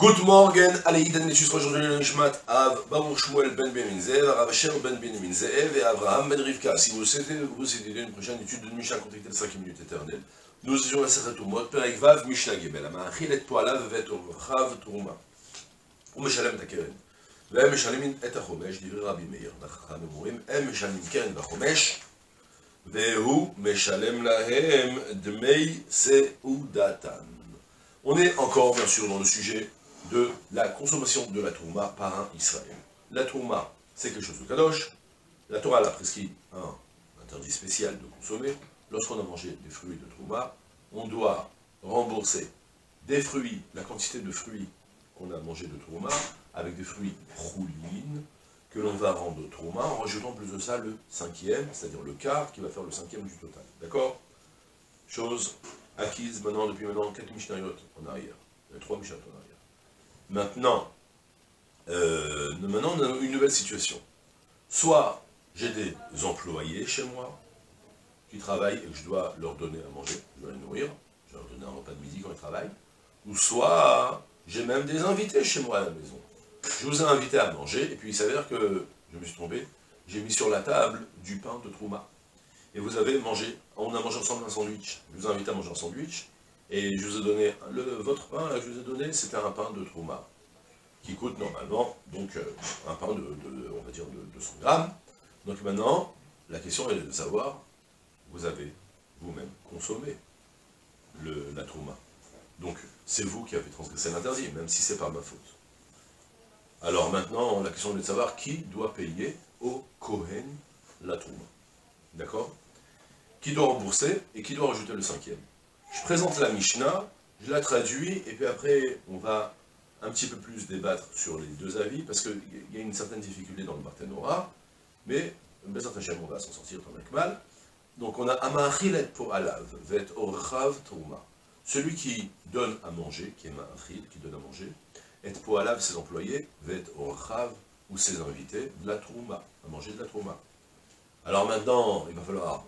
Guten Morgen, allez, Iden Nessus, aujourd'hui le Nishmat, Av, Baruch Shmuel ben Beminzev, Rav Asher ben Beminzev et Avraham ben Rivka. Si vous souhaitez une prochaine étude de Mishnah, contactez le 5 minutes éternelles. Nous étions la Sechet Umot, Perek Vav, Mishnah Gebel, Amachil et Poalav, Vet Orchav, Trouma. ומשלם את הקרן. והם משלמים את החומש, דברי רבי מאיר. החכמים אומרים, הם משלמים קרן בחומש, והוא משלם להם דמי סעודתן. On est encore, bien sûr, dans le sujet de la consommation de la Trouma par un Israël. La Trouma, c'est quelque chose de kadosh. La Torah l'a prescrit un interdit spécial de consommer. Lorsqu'on a mangé des fruits de Trouma, on doit rembourser des fruits, la quantité de fruits qu'on a mangé de Trouma, avec des fruits choulines, que l'on va rendre Trouma, en rajoutant plus de ça le cinquième, c'est-à-dire le quart, qui va faire le cinquième du total. D'accord? Chose acquise depuis maintenant quelques Mishnayot en arrière. Il y a 3 Mishnayot en arrière. Maintenant, on a une nouvelle situation. Soit j'ai des employés chez moi, qui travaillent et que je dois leur donner à manger, je dois les nourrir, je dois leur donner un repas de midi quand ils travaillent, ou soit j'ai même des invités chez moi à la maison. Je vous ai invité à manger, et puis il s'avère que, je me suis trompé, j'ai mis sur la table du pain de Trouma. Et vous avez mangé, on a mangé ensemble un sandwich. Je vous ai invité à manger un sandwich, et je vous ai donné, votre pain, là, je vous ai donné, c'était un pain de Trouma, qui coûte normalement, donc, un pain on va dire, de 200 grammes. Donc maintenant, la question est de savoir, vous avez vous-même consommé la Trouma. Donc, c'est vous qui avez transgressé l'interdit, même si c'est pas ma faute. Alors maintenant, la question est de savoir qui doit payer au Kohen la Trouma. D'accord? Qui doit rembourser et qui doit rajouter le cinquième. Je présente la Mishnah, je la traduis, et puis après, on va un petit peu plus débattre sur les deux avis, parce qu'il y a une certaine difficulté dans le Barthénora, mais, Bezat Hashem, on va s'en sortir tant bien que mal. Donc on a Amachilet pour Alav, Vet Orchav Trouma. Celui qui donne à manger, qui est Ma'achil, qui donne à manger, et Poalav, ses employés, Vet Orchav, ou ses invités, de la Trouma, à manger de la Trouma. Alors maintenant, il va falloir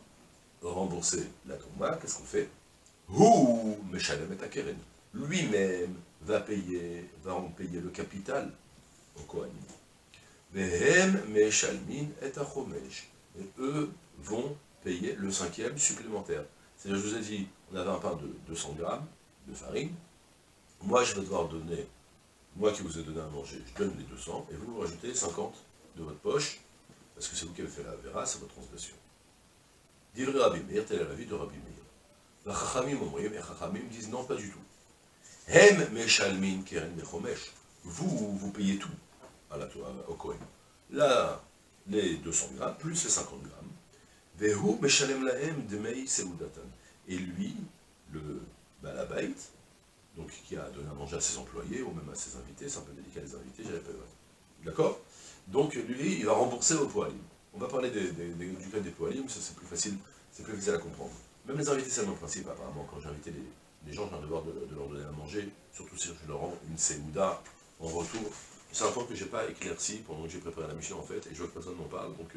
rembourser la Trouma, qu'est-ce qu'on fait? Hou, Meshalem et Akeren. Lui-même va payer le capital au Kohanim. Vehem Meshalmin et Achomesh. Et eux vont payer le cinquième supplémentaire. C'est-à-dire, je vous ai dit, on avait un pain de 200 grammes de farine. Moi, je vais devoir donner, moi qui vous ai donné à manger, je donne les 200, et vous rajoutez 50 de votre poche, parce que c'est vous qui avez fait la vera, c'est votre transgression. Divrei Rabbi Meir, telle est la vie de Rabbi Meir. La Chachamim omrim, et Chachamim disent non, pas du tout. Hem meshalmin keren mechomesh. Vous payez tout au Kohen. Là, les 200 grammes, plus les 50 grammes. Vehu meshalem lahem demei seudatan. Et lui, le balabait, donc qui a donné à manger à ses employés, ou même à ses invités, c'est un peu délicat les invités, j'avais pas. D'accord? Donc lui, il va rembourser au poalim. On va parler du cas des poalim, ça c'est plus facile à comprendre. Même les invités, c'est le même principe, apparemment, quand j'ai invité les gens, j'ai un devoir de leur donner à manger, surtout si je leur rends une séouda en retour. C'est un point que je n'ai pas éclairci pendant que j'ai préparé la Mishnah en fait, et je vois que personne n'en parle, donc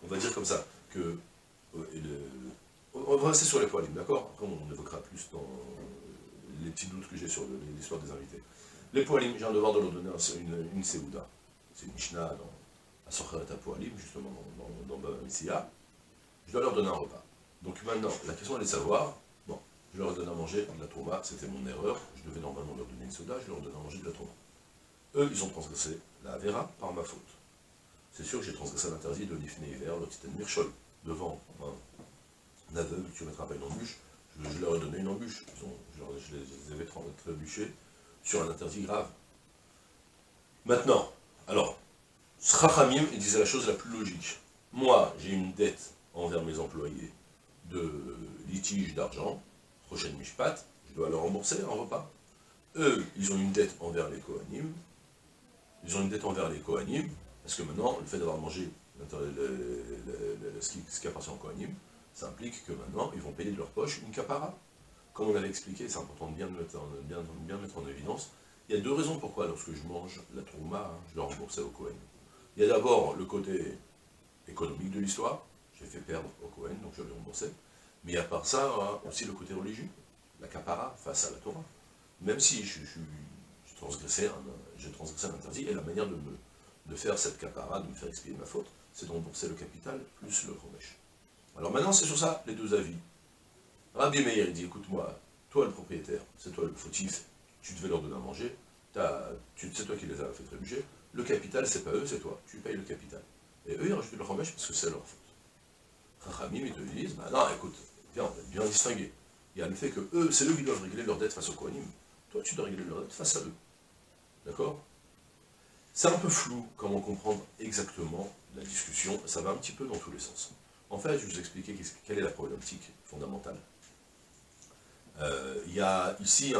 on va dire comme ça, que on va rester sur les poalim, d'accord? Après on évoquera plus dans les petits doutes que j'ai sur l'histoire des invités. Les poalim, j'ai un devoir de leur donner une séouda. C'est une Mishnah à Socher et à Poalim, justement dans Baba Metzia. Je dois leur donner un repas. Donc maintenant, la question est de savoir, bon, je leur ai donné à manger de la Trouma, c'était mon erreur, je devais normalement leur donner une soda, je leur donne à manger de la Trouma. Eux, ils ont transgressé la Avera par ma faute. C'est sûr que j'ai transgressé l'interdit de l'Ifné Hiver, le Titan Mirchol, devant un aveugle qui ne mettra pas une embûche, je leur ai donné une embûche. Je les avais trébuchés sur un interdit grave. Maintenant, alors, Chachamim, il disait la chose la plus logique. Moi, j'ai une dette envers mes employés de litige d'argent, prochaine mishpat, je dois leur rembourser un repas. Eux, ils ont une dette envers les Kohanim, parce que maintenant, le fait d'avoir mangé ce qui appartient aux Kohanim, ça implique que maintenant, ils vont payer de leur poche une kapara. Comme on avait expliqué, c'est important de bien mettre en évidence, il y a deux raisons pourquoi, lorsque je mange la trouma, je dois rembourser au Kohen. Il y a d'abord le côté économique de l'histoire, j'ai fait perdre au Kohen, donc je dois le rembourser. Mais il y a par ça aussi le côté religieux, la kapara face à la Torah. Même si je j'ai transgressé un interdit, et la manière de faire cette capara, de me faire expier ma faute, c'est de rembourser le capital plus le chomesh. Alors maintenant, c'est sur ça, les deux avis. Rabbi Meir, il dit, écoute-moi, toi le propriétaire, c'est toi le fautif, tu devais leur donner à manger, c'est toi qui les as fait trébucher, le capital, c'est pas eux, c'est toi, tu payes le capital. Et eux, ils rajoutent le chomesh parce que c'est leur faute. Chachamim, ils te disent, bah non, écoute, viens, on va bien distinguer. Il y a le fait que eux, c'est eux qui doivent régler leur dette face au Kohanim. Toi, tu dois régler leur dette face à eux. D'accord? C'est un peu flou comment comprendre exactement la discussion, ça va un petit peu dans tous les sens. En fait, je vais vous expliquer quelle est la problématique fondamentale. Il y a ici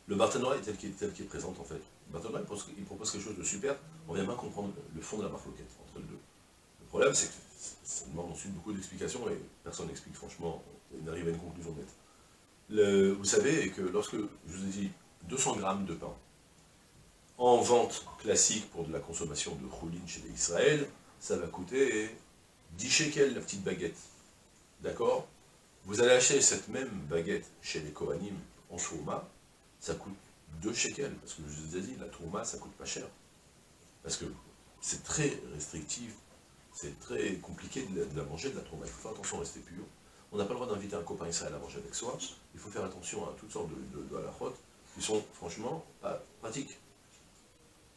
le Barthénois tel qu'il est présent en fait. Le Barthénois, il propose quelque chose de super, on vient bien comprendre le fond de la marloquette entre les deux. Le problème, c'est que ça demande ensuite beaucoup d'explications et personne n'explique franchement, il n'arrive à une conclusion nette. Vous savez que lorsque je vous ai dit 200 grammes de pain, en vente classique pour de la consommation de choulin chez les Israël, ça va coûter 10 shekels la petite baguette. D'accord? Vous allez acheter cette même baguette chez les Kohanim en trouma, ça coûte 2 shekels, parce que je vous ai dit, la trouma, ça coûte pas cher. Parce que c'est très restrictif, c'est très compliqué de la manger, de la trouma. Il faut faire attention à rester pur. On n'a pas le droit d'inviter un copain Israël à manger avec soi. Il faut faire attention à toutes sortes de halachot qui sont franchement pas pratiques.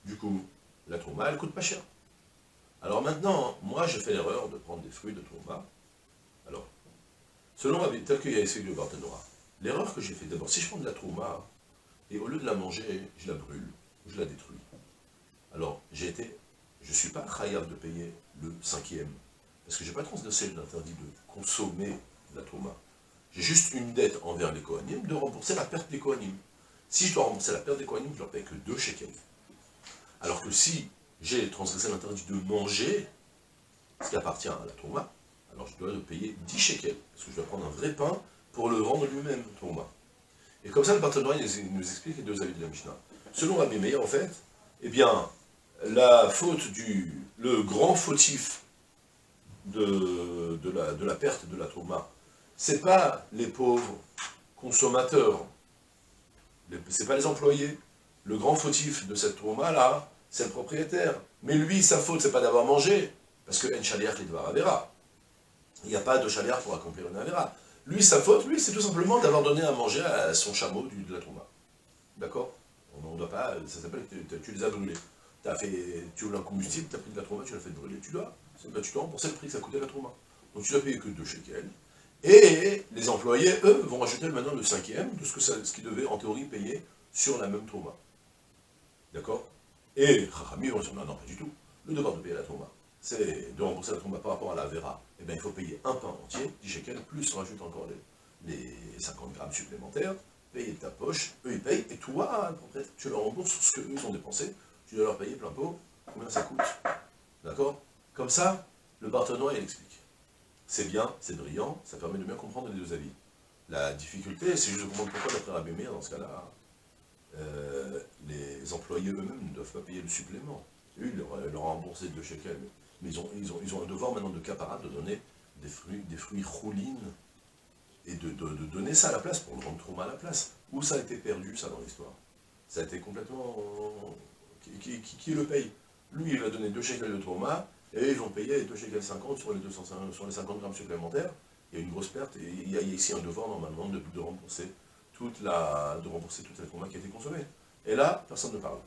Du coup, la trouma, elle coûte pas cher. Alors maintenant, moi, j'ai fait l'erreur de prendre des fruits de trouma. Alors, selon tel qu'il y a essayé de Barthénois, l'erreur que j'ai fait, d'abord, si je prends de la trouma, et au lieu de la manger, je la brûle, ou je la détruis. Alors, je ne suis pas chayav de payer le 5e, parce que je n'ai pas transgressé l'interdit de consommer de la trouma. J'ai juste une dette envers les Kohanim de rembourser la perte des Kohanim. Si je dois rembourser la perte des Kohanim, je leur paye que 2 shekels. Alors que si j'ai transgressé l'interdit de manger, ce qui appartient à la trouma, alors je dois le payer 10 shekels, parce que je dois prendre un vrai pain pour le rendre lui-même, trouma. Et comme ça, le Barthénois nous explique les deux avis de la Mishnah. Selon Rabbi Meir, en fait, eh bien, la faute le grand fautif de la perte de la trouma, c'est pas les pauvres consommateurs, c'est pas les employés. Le grand fautif de cette trouma-là, c'est le propriétaire. Mais lui, sa faute, c'est pas d'avoir mangé, parce que en shaliach lidvar avera. Il n'y a pas de shaliach pour accomplir une avera. Lui, sa faute, lui, c'est tout simplement d'avoir donné à manger à son chameau de la trouma. D'accord? On ne doit pas, ça s'appelle que tu les as brûlés. Tu voulais un combustible, tu as pris de la trouma, tu l'as fait brûler, tu dois rembourser le prix que ça coûtait la trouma. Donc tu dois payer que 2 shekels. Et les employés, eux, vont rajouter maintenant le 5e de ce qu'ils devaient en théorie payer sur la même trouma. D'accord? Et Chachamim vont dire non, pas du tout. Le devoir de payer la trouma, c'est de rembourser la trouma par rapport à la vera. Eh bien, il faut payer un pain entier, 10 shekels, plus on rajoute encore les 50 grammes supplémentaires, payer de ta poche, eux ils payent, et toi, propriétaire, tu leur rembourses ce qu'eux ont dépensé, tu dois leur payer plein pot, combien ça coûte. D'accord? Comme ça, le Barthénois, il explique. C'est bien, c'est brillant, ça permet de bien comprendre les deux avis. La difficulté, c'est juste de comprendre pourquoi, d'après Rabbi Meir, dans ce cas-là, les employés eux-mêmes ne doivent pas payer le supplément. Eux, ils leur ont remboursé 2 shekels, mais ils ont un devoir maintenant de capara de donner des fruits choulines, et de donner ça à la place, pour le rendre trouma à la place. Où ça a été perdu, ça, dans l'histoire? Ça a été complètement... Qui le paye? Lui, il va donner 2 shekels de trouma, et ils vont payer 2 shekels 50 sur les 50 grammes supplémentaires. Il y a une grosse perte, et il y a ici un devoir, normalement, de rembourser toute la trouma qui a été consommée. Et là, personne ne parle.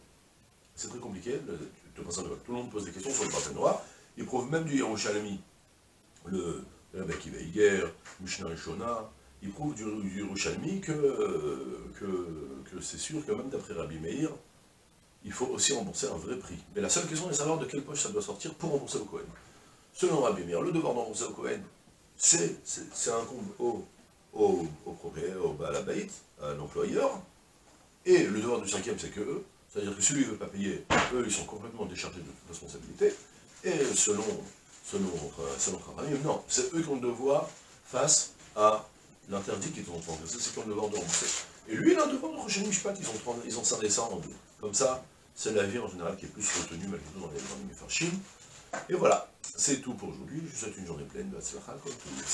C'est très compliqué, tout le monde pose des questions sur le Barthénois. Il prouve même du Yerushalmi, le Rebbe Akiva Iger, Mishnah Rishona, il prouve du Yerushalmi que c'est sûr que même d'après Rabbi Meir, il faut aussi rembourser un vrai prix. Mais la seule question est de savoir de quelle poche ça doit sortir pour rembourser au Kohen. Selon Rabbi Meir, le devoir de rembourser au Kohen, c'est un compte au propriétaire, au Baal Habayit, à l'employeur, et le devoir du 5e, c'est que eux, c'est-à-dire que si lui ne veut pas payer, eux, ils sont complètement déchargés de toute responsabilité, et selon Chachamim, non, c'est eux qui ont le devoir face à l'interdit qu'ils ont transgressé, c'est qu'ils ont le devoir de rembourser. Et lui, il a un devoir de Rochen Mishpat, ils ont scindé ça en deux. Comme ça, c'est la vie en général qui est plus retenue, malgré tout, dans les Mefarshim. Et voilà, c'est tout pour aujourd'hui. Je vous souhaite une journée pleine de Hatzlacha, comme tout le